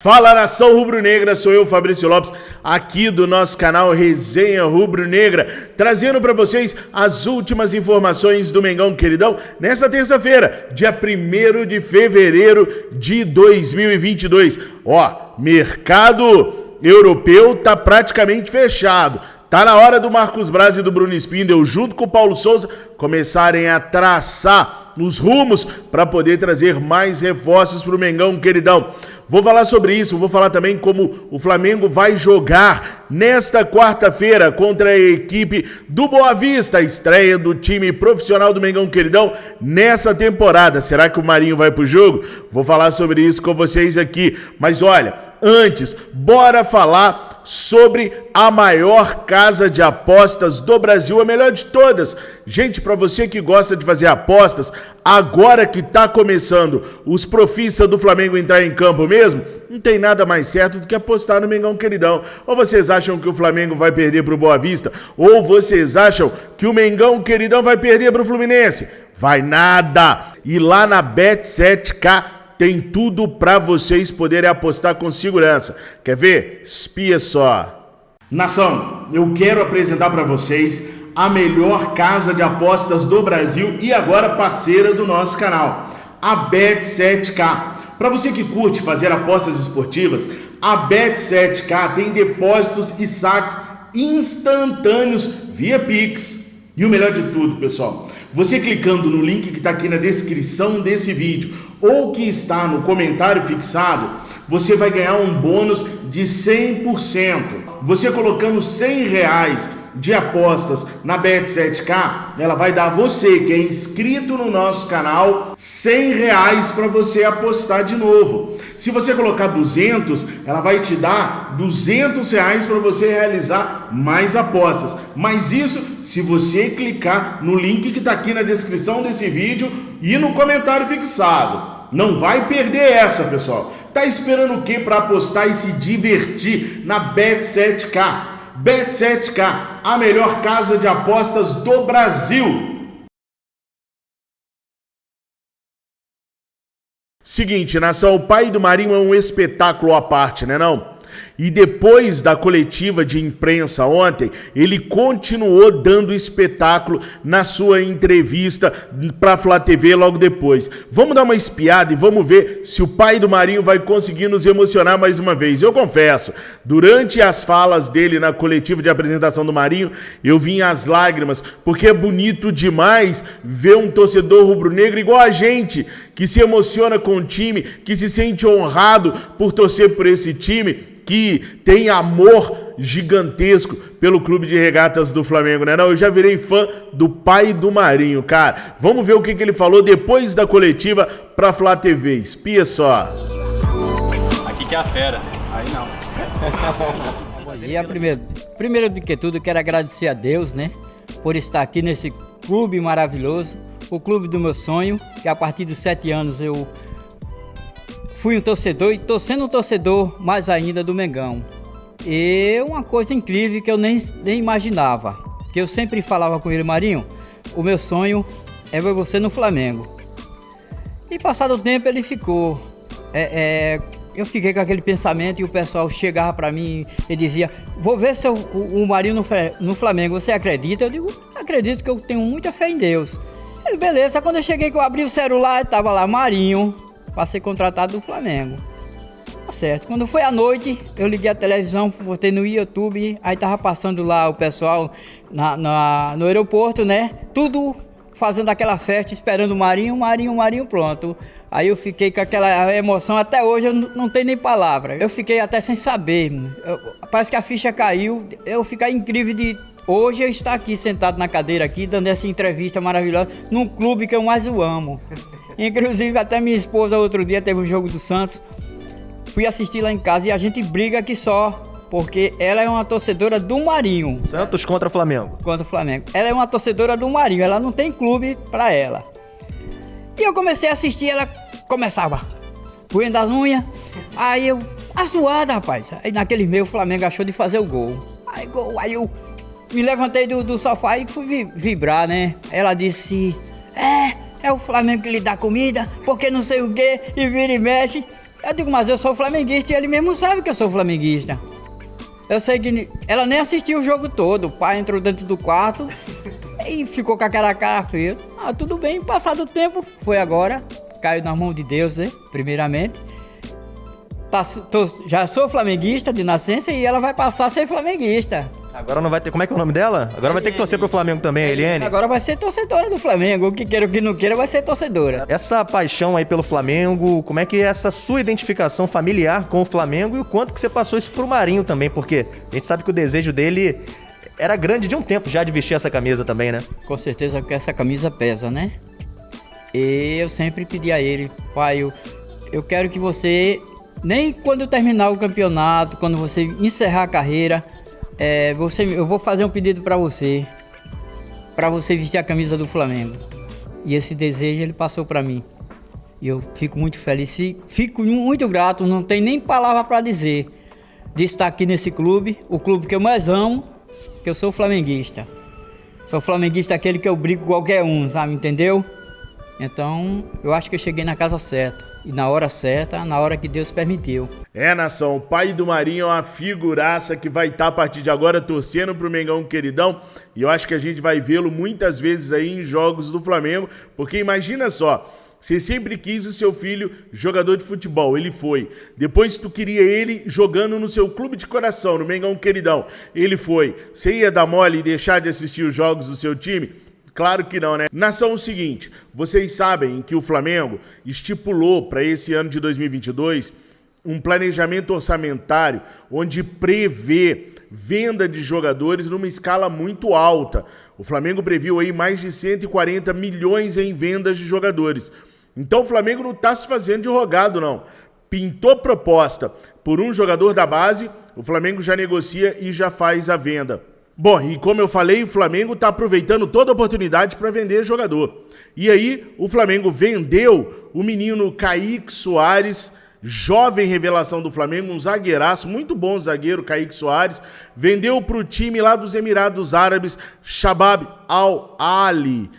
Fala, nação rubro-negra, sou eu, Fabrício Lopes, aqui do nosso canal Resenha Rubro-Negra, trazendo para vocês as últimas informações do Mengão Queridão nesta terça-feira, dia 1º de fevereiro de 2022. Mercado europeu tá praticamente fechado. Tá na hora do Marcos Braz e do Bruno Spindel, junto com o Paulo Souza, começarem a traçar os rumos para poder trazer mais reforços para o Mengão Queridão. Vou falar sobre isso, vou falar também como o Flamengo vai jogar nesta quarta-feira contra a equipe do Boa Vista, a estreia do time profissional do Mengão Queridão nessa temporada. Será que o Marinho vai pro jogo? Vou falar sobre isso com vocês aqui. Mas olha, antes, bora falar sobre a maior casa de apostas do Brasil, a melhor de todas. Gente, para você que gosta de fazer apostas, agora que tá começando os profistas do Flamengo entrar em campo mesmo, não tem nada mais certo do que apostar no Mengão Queridão. Ou vocês acham que o Flamengo vai perder pro Boa Vista, ou vocês acham que o Mengão Queridão vai perder pro Fluminense? Vai nada! E lá na Bet7k tem tudo para vocês poderem apostar com segurança. Quer ver? Espia só. Nação, eu quero apresentar para vocês a melhor casa de apostas do Brasil e agora parceira do nosso canal, a Bet7k. Para você que curte fazer apostas esportivas, a Bet7k tem depósitos e saques instantâneos via Pix. E o melhor de tudo, pessoal, você clicando no link que está aqui na descrição desse vídeo ou que está no comentário fixado, você vai ganhar um bônus de 100%. Você colocando R$100 de apostas na Bet7k, ela vai dar a você que é inscrito no nosso canal R$100 para você apostar de novo. Se você colocar 200, ela vai te dar R$200 para você realizar mais apostas. Mas isso se você clicar no link que está aqui na descrição desse vídeo e no comentário fixado. Não vai perder essa, pessoal. Tá esperando o quê para apostar e se divertir na Bet7k? Bet7k, a melhor casa de apostas do Brasil. Seguinte, nação, o pai do Marinho é um espetáculo à parte, né não? E depois da coletiva de imprensa ontem, ele continuou dando espetáculo na sua entrevista para a Flá TV logo depois. Vamos dar uma espiada e vamos ver se o pai do Marinho vai conseguir nos emocionar mais uma vez. Eu confesso, durante as falas dele na coletiva de apresentação do Marinho, eu vim às lágrimas, porque é bonito demais ver um torcedor rubro-negro igual a gente, que se emociona com o time, que se sente honrado por torcer por esse time, que tem amor gigantesco pelo Clube de Regatas do Flamengo, né? Não, eu já virei fã do pai do Marinho, cara. Vamos ver o que ele falou depois da coletiva pra Flá TV. Espia só. Aqui que é a fera, aí não. E primeiro do que tudo, quero agradecer a Deus, né? Por estar aqui nesse clube maravilhoso, o clube do meu sonho, que a partir dos 7 anos eu fui um torcedor e tô sendo um torcedor mais ainda do Mengão. E uma coisa incrível que eu nem imaginava, que eu sempre falava com ele: Marinho, o meu sonho é ver você no Flamengo. E passado o tempo ele ficou. Eu fiquei com aquele pensamento e o pessoal chegava para mim e dizia: vou ver se o Marinho no Flamengo, você acredita? Eu digo: acredito, que eu tenho muita fé em Deus. Ele: beleza. Quando eu cheguei, que eu abri o celular, tava lá Marinho para ser contratado do Flamengo. Tá certo. Quando foi à noite, eu liguei a televisão, botei no YouTube, aí tava passando lá o pessoal no aeroporto, né? Tudo fazendo aquela festa, esperando o Marinho, pronto. Aí eu fiquei com aquela emoção, até hoje eu não tenho nem palavra. Eu fiquei até sem saber, parece que a ficha caiu, eu fiquei incrível de hoje eu estar aqui sentado na cadeira aqui, dando essa entrevista maravilhosa, num clube que eu mais amo. Inclusive até minha esposa outro dia teve um jogo do Santos, fui assistir lá em casa e a gente briga aqui só, porque ela é uma torcedora do Marinho. Santos contra Flamengo. Contra o Flamengo. Ela é uma torcedora do Marinho, ela não tem clube pra ela. E eu comecei a assistir, ela começava puendo as unhas, aí eu, zoada, rapaz. Aí naquele meio o Flamengo achou de fazer o gol. Aí eu me levantei do sofá e fui vibrar, né? Ela disse: é o Flamengo que lhe dá comida, porque não sei o quê, e vira e mexe. Eu digo, mas eu sou flamenguista e ele mesmo sabe que eu sou flamenguista. Eu sei que ela nem assistiu o jogo todo. O pai entrou dentro do quarto e ficou com aquela cara feia. Ah, tudo bem, passado o tempo, foi agora. Caiu nas mãos de Deus, né? Primeiramente. Já sou flamenguista de nascença e ela vai passar a ser flamenguista. Agora não vai ter... Como é que é o nome dela? Agora vai ter que torcer pro Flamengo também, a Eliane. Agora vai ser torcedora do Flamengo. O que queira ou que não queira vai ser torcedora. Essa paixão aí pelo Flamengo, como é que é essa sua identificação familiar com o Flamengo e o quanto que você passou isso pro Marinho também? Porque a gente sabe que o desejo dele era grande de um tempo já de vestir essa camisa também, né? Com certeza que essa camisa pesa, né? E eu sempre pedi a ele, pai, eu quero que você, nem quando terminar o campeonato, quando você encerrar a carreira, eu vou fazer um pedido para você vestir a camisa do Flamengo. E esse desejo ele passou para mim. E eu fico muito feliz, fico muito grato, não tem nem palavra para dizer de estar aqui nesse clube, o clube que eu mais amo, que eu sou flamenguista. Sou flamenguista aquele que eu brigo com qualquer um, sabe, entendeu? Então, eu acho que eu cheguei na casa certa. E na hora certa, na hora que Deus permitiu. Nação, o pai do Marinho é uma figuraça que vai estar a partir de agora torcendo pro Mengão queridão. E eu acho que a gente vai vê-lo muitas vezes aí em jogos do Flamengo. Porque imagina só, você sempre quis o seu filho jogador de futebol, ele foi. Depois tu queria ele jogando no seu clube de coração, no Mengão queridão, ele foi. Você ia dar mole e deixar de assistir os jogos do seu time? Claro que não, né? Nação, o seguinte, vocês sabem que o Flamengo estipulou para esse ano de 2022 um planejamento orçamentário onde prevê venda de jogadores numa escala muito alta. O Flamengo previu aí mais de 140 milhões em vendas de jogadores. Então o Flamengo não está se fazendo de rogado, não. Pintou proposta por um jogador da base, o Flamengo já negocia e já faz a venda. Bom, e como eu falei, o Flamengo está aproveitando toda a oportunidade para vender jogador. E aí, o Flamengo vendeu o menino Kaique Soares, jovem revelação do Flamengo, um zagueiraço, muito bom zagueiro, Kaique Soares, vendeu para o time lá dos Emirados Árabes, Shabab Al-Ali.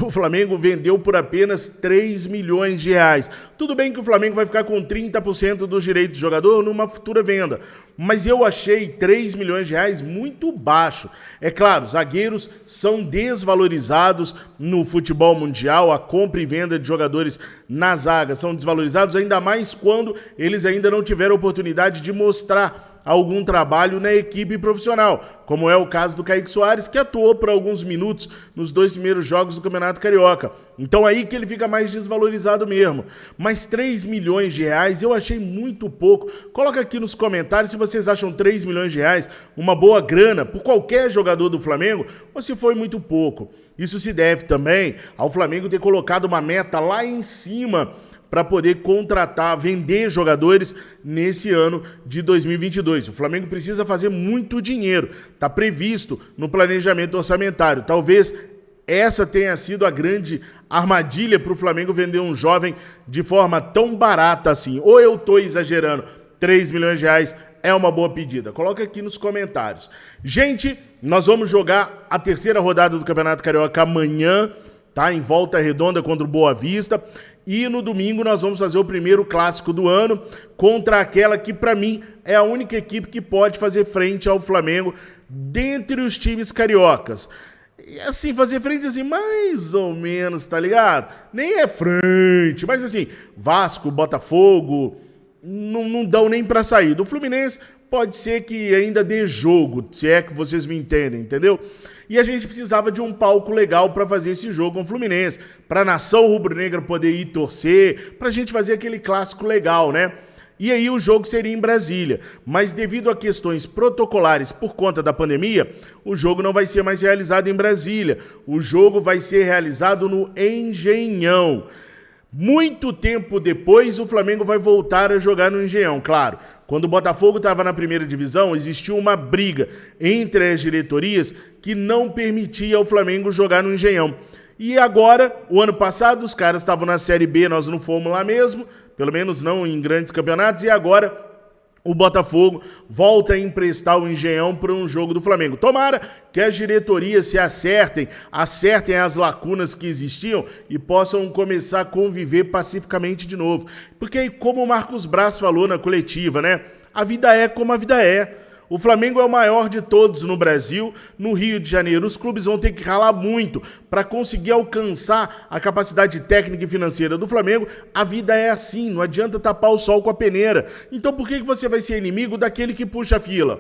O Flamengo vendeu por apenas 3 milhões de reais. Tudo bem que o Flamengo vai ficar com 30% dos direitos do jogador numa futura venda, mas eu achei 3 milhões de reais muito baixo. É claro, zagueiros são desvalorizados no futebol mundial, a compra e venda de jogadores na zaga são desvalorizados, ainda mais quando eles ainda não tiveram oportunidade de mostrar algum trabalho na equipe profissional, como é o caso do Kaique Soares, que atuou por alguns minutos nos 2 primeiros jogos do Campeonato Carioca. Então aí que ele fica mais desvalorizado mesmo. Mas 3 milhões de reais eu achei muito pouco. Coloca aqui nos comentários se vocês acham 3 milhões de reais uma boa grana por qualquer jogador do Flamengo ou se foi muito pouco. Isso se deve também ao Flamengo ter colocado uma meta lá em cima para poder contratar, vender jogadores nesse ano de 2022. O Flamengo precisa fazer muito dinheiro, está previsto no planejamento orçamentário. Talvez essa tenha sido a grande armadilha para o Flamengo vender um jovem de forma tão barata assim. Ou eu estou exagerando, 3 milhões de reais é uma boa pedida. Coloca aqui nos comentários. Gente, nós vamos jogar a terceira rodada do Campeonato Carioca amanhã, tá? Em Volta Redonda contra o Boa Vista. E no domingo nós vamos fazer o primeiro clássico do ano contra aquela que, para mim, é a única equipe que pode fazer frente ao Flamengo dentre os times cariocas. E assim, fazer frente assim, mais ou menos, tá ligado? Nem é frente, mas assim, Vasco, Botafogo, não dão nem pra sair. Do Fluminense pode ser que ainda dê jogo, se é que vocês me entendem, entendeu? E a gente precisava de um palco legal para fazer esse jogo com o Fluminense, para a nação rubro-negra poder ir torcer, para a gente fazer aquele clássico legal, né? E aí o jogo seria em Brasília, mas devido a questões protocolares por conta da pandemia, o jogo não vai ser mais realizado em Brasília, o jogo vai ser realizado no Engenhão. Muito tempo depois, o Flamengo vai voltar a jogar no Engenhão, claro. Quando o Botafogo estava na primeira divisão, existiu uma briga entre as diretorias que não permitia ao Flamengo jogar no Engenhão. E agora, o ano passado, os caras estavam na Série B, nós não fomos lá mesmo, pelo menos não em grandes campeonatos, e agora o Botafogo volta a emprestar o Engenhão para um jogo do Flamengo. Tomara que as diretorias se acertem as lacunas que existiam e possam começar a conviver pacificamente de novo. Porque, como o Marcos Braz falou na coletiva, né? A vida é como a vida é. O Flamengo é o maior de todos no Brasil. No Rio de Janeiro, os clubes vão ter que ralar muito para conseguir alcançar a capacidade técnica e financeira do Flamengo. A vida é assim, não adianta tapar o sol com a peneira. Então por que você vai ser inimigo daquele que puxa a fila?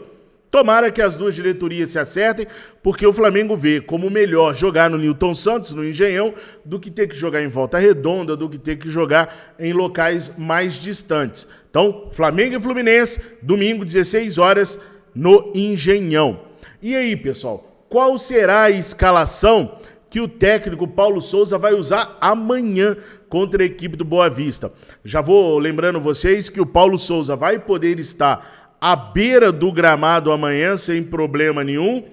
Tomara que as duas diretorias se acertem, porque o Flamengo vê como melhor jogar no Newton Santos, no Engenhão, do que ter que jogar em Volta Redonda, do que ter que jogar em locais mais distantes. Então, Flamengo e Fluminense, domingo, 16 horas, no Engenhão. E aí, pessoal, qual será a escalação que o técnico Paulo Souza vai usar amanhã contra a equipe do Boa Vista? Já vou lembrando vocês que o Paulo Souza vai poder estar à beira do gramado amanhã sem problema nenhum.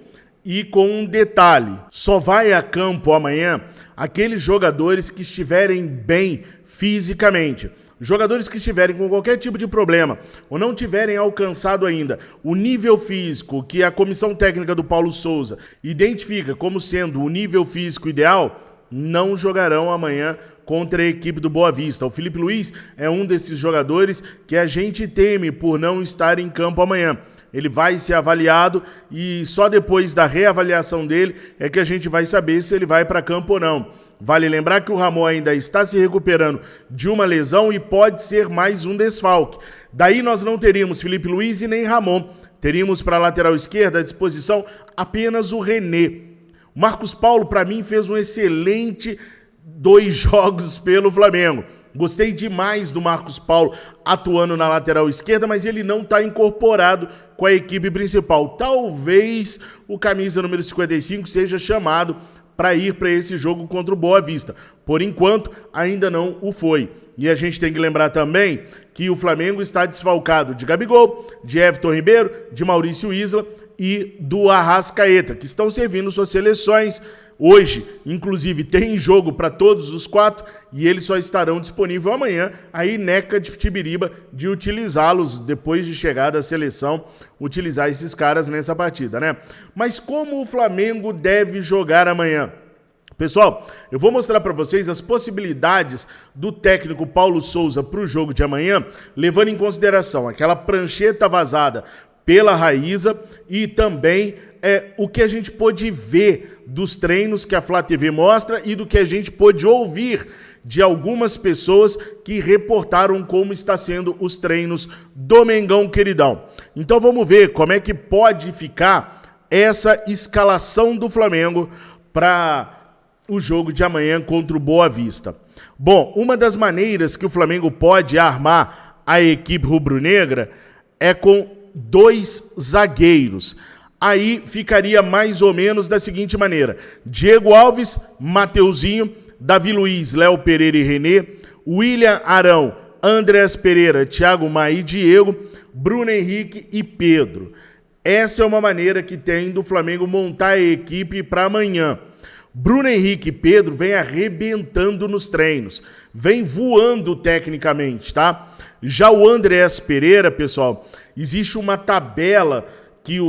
E com um detalhe, só vai a campo amanhã aqueles jogadores que estiverem bem fisicamente. Jogadores que estiverem com qualquer tipo de problema ou não tiverem alcançado ainda o nível físico que a comissão técnica do Paulo Souza identifica como sendo o nível físico ideal, não jogarão amanhã contra a equipe do Boa Vista. O Felipe Luiz é um desses jogadores que a gente teme por não estar em campo amanhã. Ele vai ser avaliado e só depois da reavaliação dele é que a gente vai saber se ele vai para campo ou não. Vale lembrar que o Ramon ainda está se recuperando de uma lesão e pode ser mais um desfalque. Daí nós não teríamos Felipe Luiz e nem Ramon. Teríamos para a lateral esquerda à disposição apenas o René. O Marcos Paulo, para mim, fez um excelente 2 jogos pelo Flamengo. Gostei demais do Marcos Paulo atuando na lateral esquerda, mas ele não está incorporado com a equipe principal. Talvez o camisa número 55 seja chamado para ir para esse jogo contra o Boa Vista. Por enquanto, ainda não o foi. E a gente tem que lembrar também que o Flamengo está desfalcado de Gabigol, de Everton Ribeiro, de Maurício Isla e do Arrascaeta, que estão servindo suas seleções. Hoje, inclusive, tem jogo para todos os 4 e eles só estarão disponíveis amanhã. Aí, Neca de Tibiriba de utilizá-los depois de chegar da seleção, utilizar esses caras nessa partida, né? Mas como o Flamengo deve jogar amanhã? Pessoal, eu vou mostrar para vocês as possibilidades do técnico Paulo Souza para o jogo de amanhã, levando em consideração aquela prancheta vazada pela Raíza e também o que a gente pôde ver dos treinos que a Flá TV mostra e do que a gente pôde ouvir de algumas pessoas que reportaram como está sendo os treinos do Mengão Queridão. Então vamos ver como é que pode ficar essa escalação do Flamengo para o jogo de amanhã contra o Boa Vista. Bom, uma das maneiras que o Flamengo pode armar a equipe rubro-negra é com 2 zagueiros. Aí ficaria mais ou menos da seguinte maneira: Diego Alves, Mateuzinho, Davi Luiz, Léo Pereira e René, William Arão, Andrés Pereira, Thiago Maia e Diego, Bruno Henrique e Pedro. Essa é uma maneira que tem do Flamengo montar a equipe para amanhã. Bruno Henrique e Pedro vem arrebentando nos treinos, vem voando tecnicamente, tá? Já o Andrés Pereira, pessoal, existe uma tabela que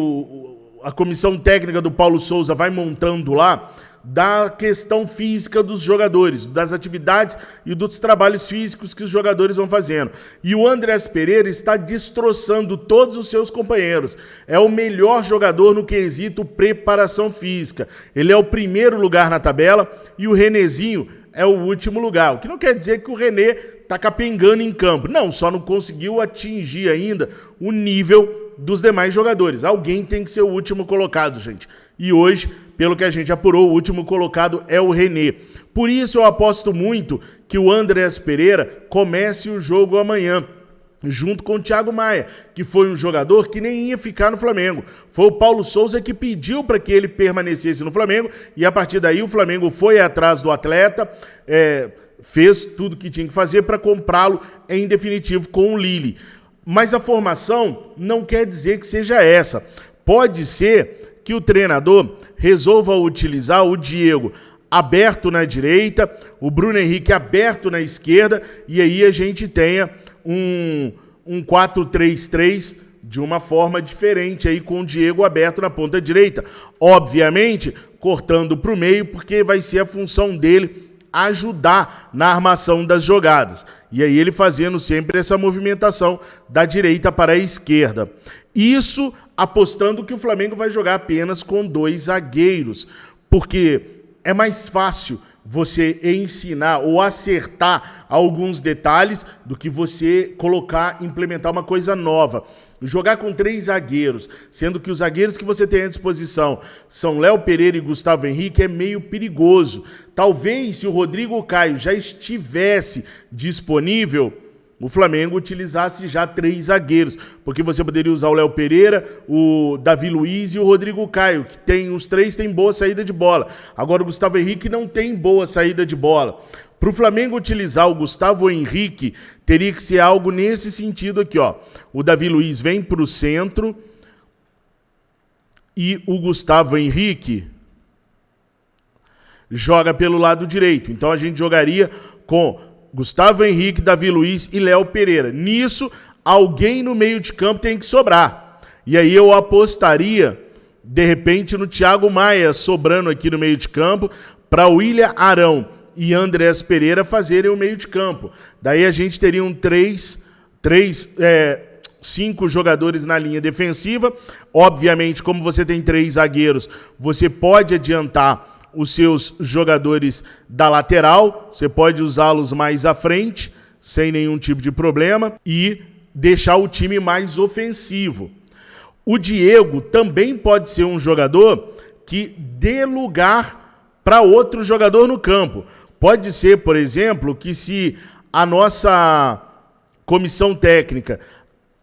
a comissão técnica do Paulo Souza vai montando lá, da questão física dos jogadores, das atividades e dos trabalhos físicos que os jogadores vão fazendo. E o Andrés Pereira está destroçando todos os seus companheiros. É o melhor jogador no quesito preparação física. Ele é o primeiro lugar na tabela e o Renezinho é o último lugar. O que não quer dizer que o René está capengando em campo. Não, só não conseguiu atingir ainda o nível dos demais jogadores. Alguém tem que ser o último colocado, gente. E hoje, pelo que a gente apurou, o último colocado é o René. Por isso eu aposto muito que o Andrés Pereira comece o jogo amanhã, junto com o Thiago Maia, que foi um jogador que nem ia ficar no Flamengo. Foi o Paulo Souza que pediu para que ele permanecesse no Flamengo e a partir daí o Flamengo foi atrás do atleta, fez tudo que tinha que fazer para comprá-lo em definitivo com o Lille. Mas a formação não quer dizer que seja essa. Pode ser que o treinador resolva utilizar o Diego aberto na direita, o Bruno Henrique aberto na esquerda, e aí a gente tenha um 4-3-3 de uma forma diferente aí com o Diego aberto na ponta direita. Obviamente, cortando para o meio, porque vai ser a função dele ajudar na armação das jogadas. E aí ele fazendo sempre essa movimentação da direita para a esquerda. Isso apostando que o Flamengo vai jogar apenas com 2 zagueiros, porque é mais fácil você ensinar ou acertar alguns detalhes do que você implementar uma coisa nova. Jogar com 3 zagueiros, sendo que os zagueiros que você tem à disposição são Léo Pereira e Gustavo Henrique, é meio perigoso. Talvez se o Rodrigo Caio já estivesse disponível, o Flamengo utilizasse já 3 zagueiros, porque você poderia usar o Léo Pereira, o Davi Luiz e o Rodrigo Caio, que os 3 têm boa saída de bola. Agora o Gustavo Henrique não tem boa saída de bola. Para o Flamengo utilizar o Gustavo Henrique, teria que ser algo nesse sentido aqui, ó. O Davi Luiz vem para o centro e o Gustavo Henrique joga pelo lado direito. Então a gente jogaria com Gustavo Henrique, Davi Luiz e Léo Pereira. Nisso, alguém no meio de campo tem que sobrar. E aí eu apostaria, de repente, no Thiago Maia sobrando aqui no meio de campo, para William Arão e Andrés Pereira fazerem o meio de campo. Daí a gente teria 5 jogadores na linha defensiva. Obviamente, como você tem 3 zagueiros, você pode adiantar os seus jogadores da lateral, você pode usá-los mais à frente, sem nenhum tipo de problema, e deixar o time mais ofensivo. O Diego também pode ser um jogador que dê lugar para outro jogador no campo. Pode ser, por exemplo, que se a nossa comissão técnica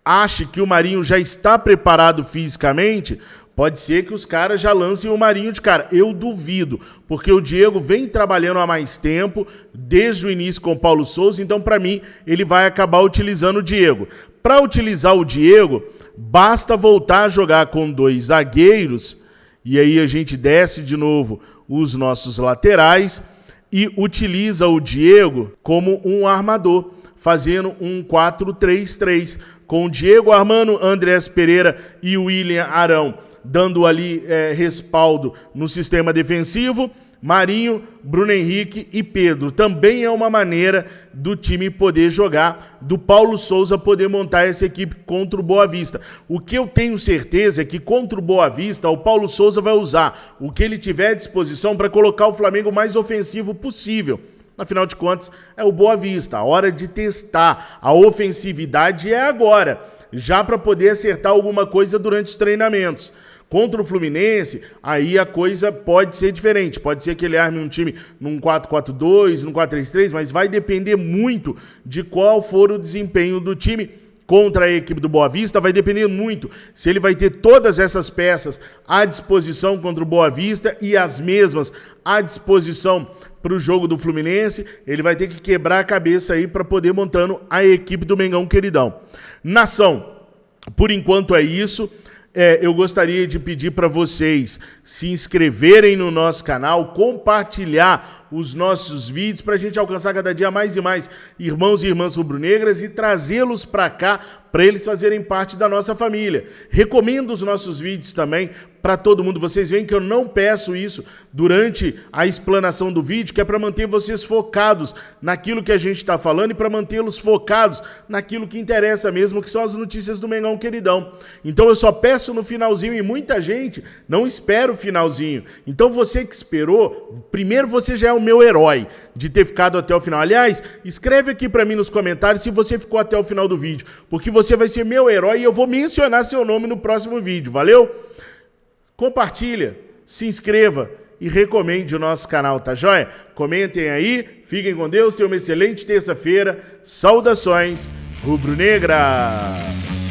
ache que o Marinho já está preparado fisicamente, pode ser que os caras já lancem o Marinho de cara. Eu duvido, porque o Diego vem trabalhando há mais tempo, desde o início com o Paulo Souza, então para mim ele vai acabar utilizando o Diego. Para utilizar o Diego, basta voltar a jogar com 2 zagueiros, e aí a gente desce de novo os nossos laterais e utiliza o Diego como um armador, fazendo um 4-3-3, com o Diego armando, Andrés Pereira e William Arão dando ali respaldo no sistema defensivo, Marinho, Bruno Henrique e Pedro. Também é uma maneira do time poder jogar, do Paulo Souza poder montar essa equipe contra o Boa Vista. O que eu tenho certeza é que contra o Boa Vista, o Paulo Souza vai usar o que ele tiver à disposição para colocar o Flamengo o mais ofensivo possível. Afinal de contas, é o Boa Vista. A hora de testar a ofensividade é agora, já para poder acertar alguma coisa durante os treinamentos. Contra o Fluminense, aí a coisa pode ser diferente. Pode ser que ele arme um time num 4-4-2, num 4-3-3, mas vai depender muito de qual for o desempenho do time contra a equipe do Boa Vista. Vai depender muito se ele vai ter todas essas peças à disposição contra o Boa Vista e as mesmas à disposição para o jogo do Fluminense. Ele vai ter que quebrar a cabeça aí para poder montando a equipe do Mengão Queridão. Nação, por enquanto é isso. Eu gostaria de pedir para vocês se inscreverem no nosso canal, compartilhar os nossos vídeos para a gente alcançar cada dia mais e mais irmãos e irmãs rubro-negras e trazê-los para cá para eles fazerem parte da nossa família. Recomendo os nossos vídeos também para todo mundo. Vocês veem que eu não peço isso durante a explanação do vídeo, que é para manter vocês focados naquilo que a gente está falando e para mantê-los focados naquilo que interessa mesmo, que são as notícias do Mengão Queridão. Então eu só peço no finalzinho e muita gente não espera o finalzinho. Então você que esperou, primeiro você já é o meu herói de ter ficado até o final. Aliás, escreve aqui para mim nos comentários se você ficou até o final do vídeo, porque você vai ser meu herói e eu vou mencionar seu nome no próximo vídeo, valeu? Compartilha, se inscreva e recomende o nosso canal, tá joia? Comentem aí, fiquem com Deus, tenham uma excelente terça-feira. Saudações rubro-negras!